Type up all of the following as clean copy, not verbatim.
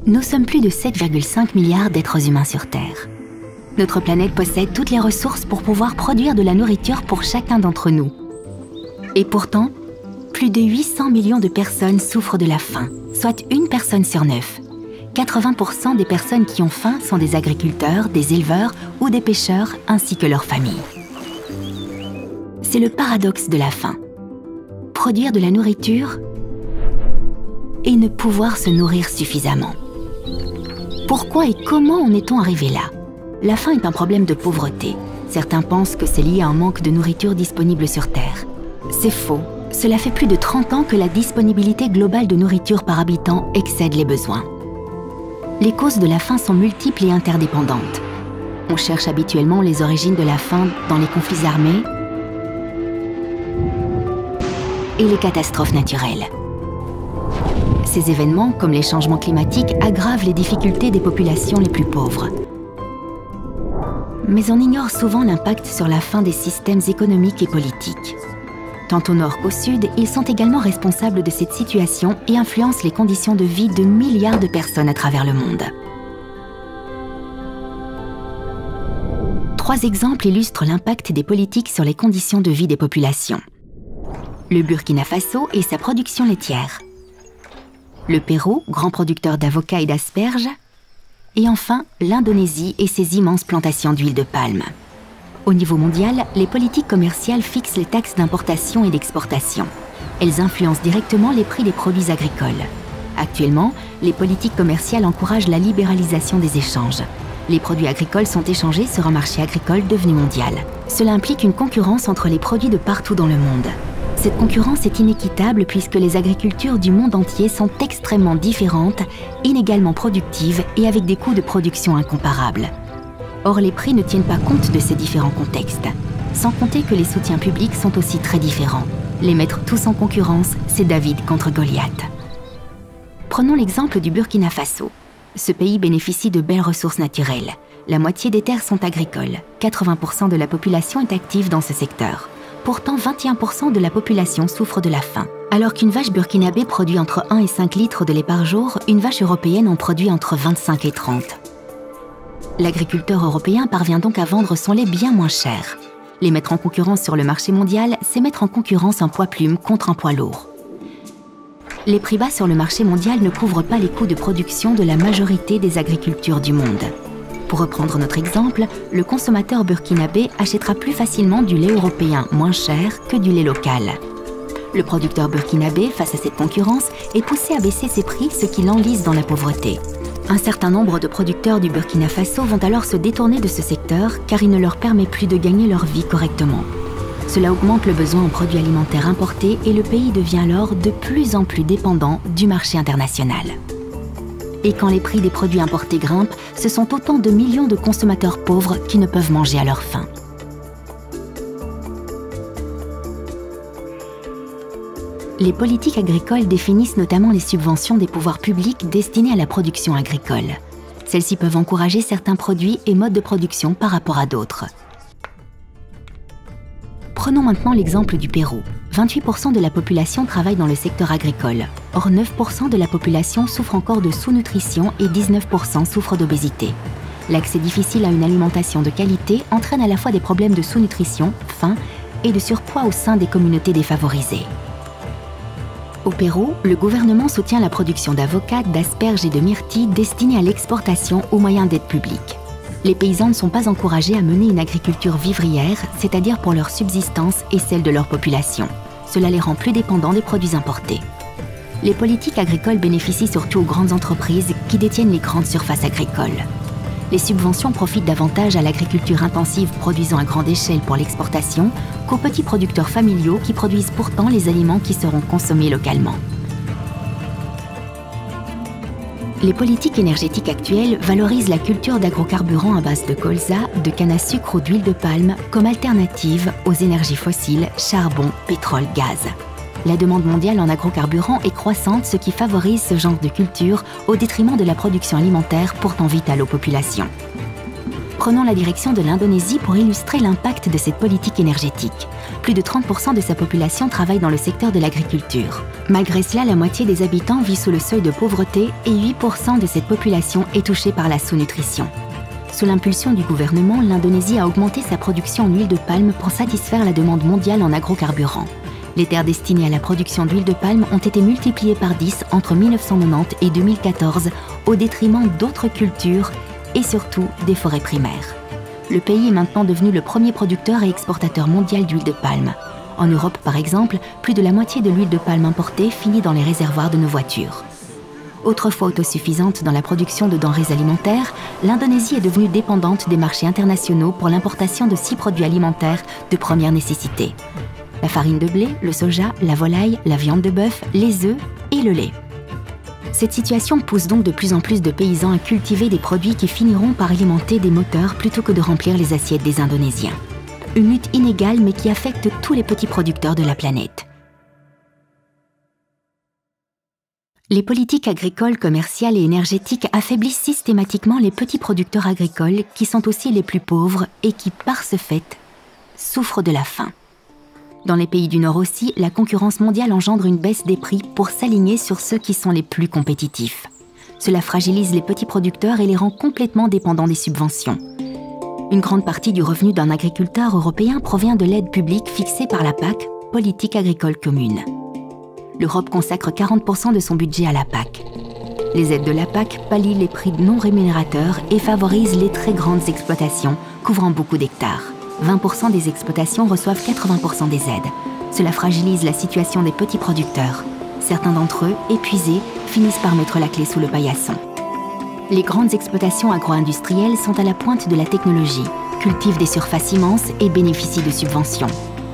Nous sommes plus de 7,5 milliards d'êtres humains sur Terre. Notre planète possède toutes les ressources pour pouvoir produire de la nourriture pour chacun d'entre nous. Et pourtant, plus de 800 millions de personnes souffrent de la faim, soit une personne sur 9. 80% des personnes qui ont faim sont des agriculteurs, des éleveurs ou des pêcheurs, ainsi que leurs familles. C'est le paradoxe de la faim. Produire de la nourriture et ne pouvoir se nourrir suffisamment. Pourquoi et comment en est-on arrivé là? La faim est un problème de pauvreté. Certains pensent que c'est lié à un manque de nourriture disponible sur Terre. C'est faux. Cela fait plus de 30 ans que la disponibilité globale de nourriture par habitant excède les besoins. Les causes de la faim sont multiples et interdépendantes. On cherche habituellement les origines de la faim dans les conflits armés et les catastrophes naturelles. Ces événements, comme les changements climatiques, aggravent les difficultés des populations les plus pauvres. Mais on ignore souvent l'impact sur la faim des systèmes économiques et politiques. Tant au nord qu'au sud, ils sont également responsables de cette situation et influencent les conditions de vie de milliards de personnes à travers le monde. 3 exemples illustrent l'impact des politiques sur les conditions de vie des populations. Le Burkina Faso et sa production laitière. Le Pérou, grand producteur d'avocats et d'asperges. Et enfin, l'Indonésie et ses immenses plantations d'huile de palme. Au niveau mondial, les politiques commerciales fixent les taxes d'importation et d'exportation. Elles influencent directement les prix des produits agricoles. Actuellement, les politiques commerciales encouragent la libéralisation des échanges. Les produits agricoles sont échangés sur un marché agricole devenu mondial. Cela implique une concurrence entre les produits de partout dans le monde. Cette concurrence est inéquitable puisque les agricultures du monde entier sont extrêmement différentes, inégalement productives et avec des coûts de production incomparables. Or, les prix ne tiennent pas compte de ces différents contextes. Sans compter que les soutiens publics sont aussi très différents. Les mettre tous en concurrence, c'est David contre Goliath. Prenons l'exemple du Burkina Faso. Ce pays bénéficie de belles ressources naturelles. La moitié des terres sont agricoles. 80% de la population est active dans ce secteur. Pourtant, 21% de la population souffre de la faim. Alors qu'une vache burkinabé produit entre 1 et 5 litres de lait par jour, une vache européenne en produit entre 25 et 30. L'agriculteur européen parvient donc à vendre son lait bien moins cher. Les mettre en concurrence sur le marché mondial, c'est mettre en concurrence un poids plume contre un poids lourd. Les prix bas sur le marché mondial ne couvrent pas les coûts de production de la majorité des agricultures du monde. Pour reprendre notre exemple, le consommateur burkinabé achètera plus facilement du lait européen moins cher que du lait local. Le producteur burkinabé, face à cette concurrence, est poussé à baisser ses prix, ce qui l'enlise dans la pauvreté. Un certain nombre de producteurs du Burkina Faso vont alors se détourner de ce secteur car il ne leur permet plus de gagner leur vie correctement. Cela augmente le besoin en produits alimentaires importés et le pays devient alors de plus en plus dépendant du marché international. Et quand les prix des produits importés grimpent, ce sont autant de millions de consommateurs pauvres qui ne peuvent manger à leur faim. Les politiques agricoles définissent notamment les subventions des pouvoirs publics destinées à la production agricole. Celles-ci peuvent encourager certains produits et modes de production par rapport à d'autres. Prenons maintenant l'exemple du Pérou. 28% de la population travaille dans le secteur agricole. Or, 9% de la population souffre encore de sous-nutrition et 19% souffrent d'obésité. L'accès difficile à une alimentation de qualité entraîne à la fois des problèmes de sous-nutrition, faim et de surpoids au sein des communautés défavorisées. Au Pérou, le gouvernement soutient la production d'avocats, d'asperges et de myrtilles destinées à l'exportation au moyen d'aides publiques. Les paysans ne sont pas encouragés à mener une agriculture vivrière, c'est-à-dire pour leur subsistance et celle de leur population. Cela les rend plus dépendants des produits importés. Les politiques agricoles bénéficient surtout aux grandes entreprises qui détiennent les grandes surfaces agricoles. Les subventions profitent davantage à l'agriculture intensive produisant à grande échelle pour l'exportation qu'aux petits producteurs familiaux qui produisent pourtant les aliments qui seront consommés localement. Les politiques énergétiques actuelles valorisent la culture d'agrocarburants à base de colza, de canne à sucre ou d'huile de palme comme alternative aux énergies fossiles, charbon, pétrole, gaz. La demande mondiale en agrocarburants est croissante, ce qui favorise ce genre de culture au détriment de la production alimentaire pourtant vitale aux populations. Prenons la direction de l'Indonésie pour illustrer l'impact de cette politique énergétique. plus de 30% de sa population travaille dans le secteur de l'agriculture. Malgré cela, la moitié des habitants vit sous le seuil de pauvreté et 8% de cette population est touchée par la sous-nutrition. Sous l'impulsion du gouvernement, l'Indonésie a augmenté sa production en huile de palme pour satisfaire la demande mondiale en agrocarburants. Les terres destinées à la production d'huile de palme ont été multipliées par 10 entre 1990 et 2014 au détriment d'autres cultures et surtout des forêts primaires. Le pays est maintenant devenu le premier producteur et exportateur mondial d'huile de palme. En Europe, par exemple, plus de la moitié de l'huile de palme importée finit dans les réservoirs de nos voitures. Autrefois autosuffisante dans la production de denrées alimentaires, l'Indonésie est devenue dépendante des marchés internationaux pour l'importation de 6 produits alimentaires de première nécessité. La farine de blé, le soja, la volaille, la viande de bœuf, les œufs et le lait. Cette situation pousse donc de plus en plus de paysans à cultiver des produits qui finiront par alimenter des moteurs plutôt que de remplir les assiettes des Indonésiens. Une lutte inégale mais qui affecte tous les petits producteurs de la planète. Les politiques agricoles, commerciales et énergétiques affaiblissent systématiquement les petits producteurs agricoles qui sont aussi les plus pauvres et qui, par ce fait, souffrent de la faim. Dans les pays du Nord aussi, la concurrence mondiale engendre une baisse des prix pour s'aligner sur ceux qui sont les plus compétitifs. Cela fragilise les petits producteurs et les rend complètement dépendants des subventions. Une grande partie du revenu d'un agriculteur européen provient de l'aide publique fixée par la PAC, Politique agricole commune. L'Europe consacre 40% de son budget à la PAC. Les aides de la PAC pallient les prix non rémunérateurs et favorisent les très grandes exploitations, couvrant beaucoup d'hectares. 20% des exploitations reçoivent 80% des aides. Cela fragilise la situation des petits producteurs. Certains d'entre eux, épuisés, finissent par mettre la clé sous le paillasson. Les grandes exploitations agro-industrielles sont à la pointe de la technologie, cultivent des surfaces immenses et bénéficient de subventions.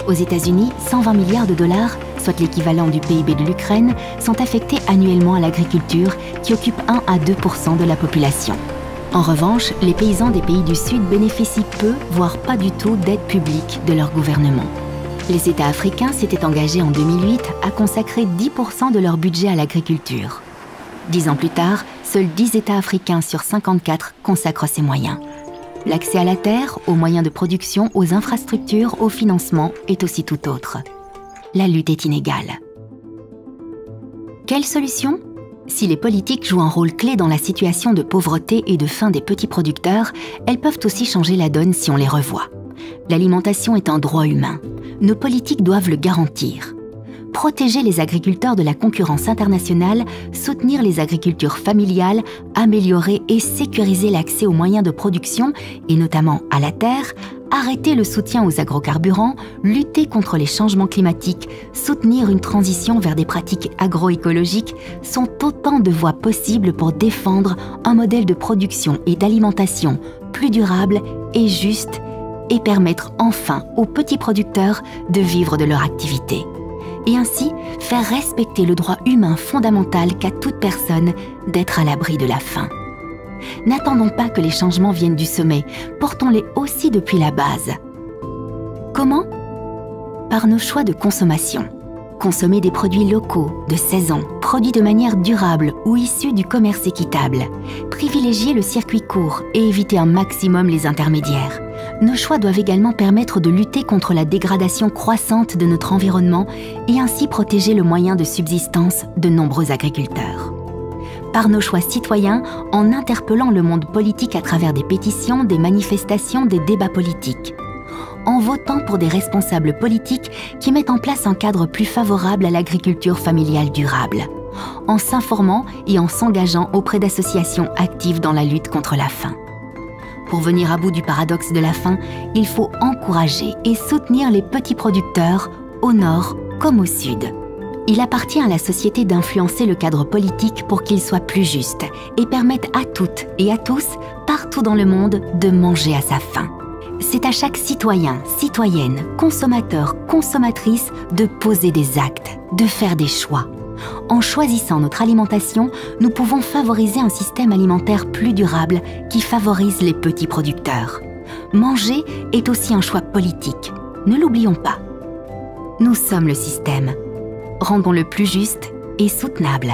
Aux États-Unis, 120 milliards de dollars, soit l'équivalent du PIB de l'Ukraine, sont affectés annuellement à l'agriculture qui occupe 1 à 2% de la population. En revanche, les paysans des pays du Sud bénéficient peu, voire pas du tout, d'aide publique de leur gouvernement. Les États africains s'étaient engagés en 2008 à consacrer 10% de leur budget à l'agriculture. 10 ans plus tard, seuls 10 États africains sur 54 consacrent ces moyens. L'accès à la terre, aux moyens de production, aux infrastructures, au financement est aussi tout autre. La lutte est inégale. Quelle solution ? Si les politiques jouent un rôle clé dans la situation de pauvreté et de faim des petits producteurs, elles peuvent aussi changer la donne si on les revoit. L'alimentation est un droit humain. Nos politiques doivent le garantir. Protéger les agriculteurs de la concurrence internationale, soutenir les agricultures familiales, améliorer et sécuriser l'accès aux moyens de production, et notamment à la terre, arrêter le soutien aux agrocarburants, lutter contre les changements climatiques, soutenir une transition vers des pratiques agroécologiques sont autant de voies possibles pour défendre un modèle de production et d'alimentation plus durable et juste et permettre enfin aux petits producteurs de vivre de leur activité. Et ainsi faire respecter le droit humain fondamental qu'a toute personne d'être à l'abri de la faim. N'attendons pas que les changements viennent du sommet, portons-les aussi depuis la base. Comment ? Par nos choix de consommation. Consommer des produits locaux, de saison, produits de manière durable ou issus du commerce équitable. Privilégier le circuit court et éviter un maximum les intermédiaires. Nos choix doivent également permettre de lutter contre la dégradation croissante de notre environnement et ainsi protéger le moyen de subsistance de nombreux agriculteurs. Par nos choix citoyens, en interpellant le monde politique à travers des pétitions, des manifestations, des débats politiques. En votant pour des responsables politiques qui mettent en place un cadre plus favorable à l'agriculture familiale durable. En s'informant et en s'engageant auprès d'associations actives dans la lutte contre la faim. Pour venir à bout du paradoxe de la faim, il faut encourager et soutenir les petits producteurs, au nord comme au sud. Il appartient à la société d'influencer le cadre politique pour qu'il soit plus juste et permette à toutes et à tous, partout dans le monde, de manger à sa faim. C'est à chaque citoyen, citoyenne, consommateur, consommatrice de poser des actes, de faire des choix. En choisissant notre alimentation, nous pouvons favoriser un système alimentaire plus durable qui favorise les petits producteurs. Manger est aussi un choix politique. Ne l'oublions pas. Nous sommes le système. Rendons-le plus juste et soutenable.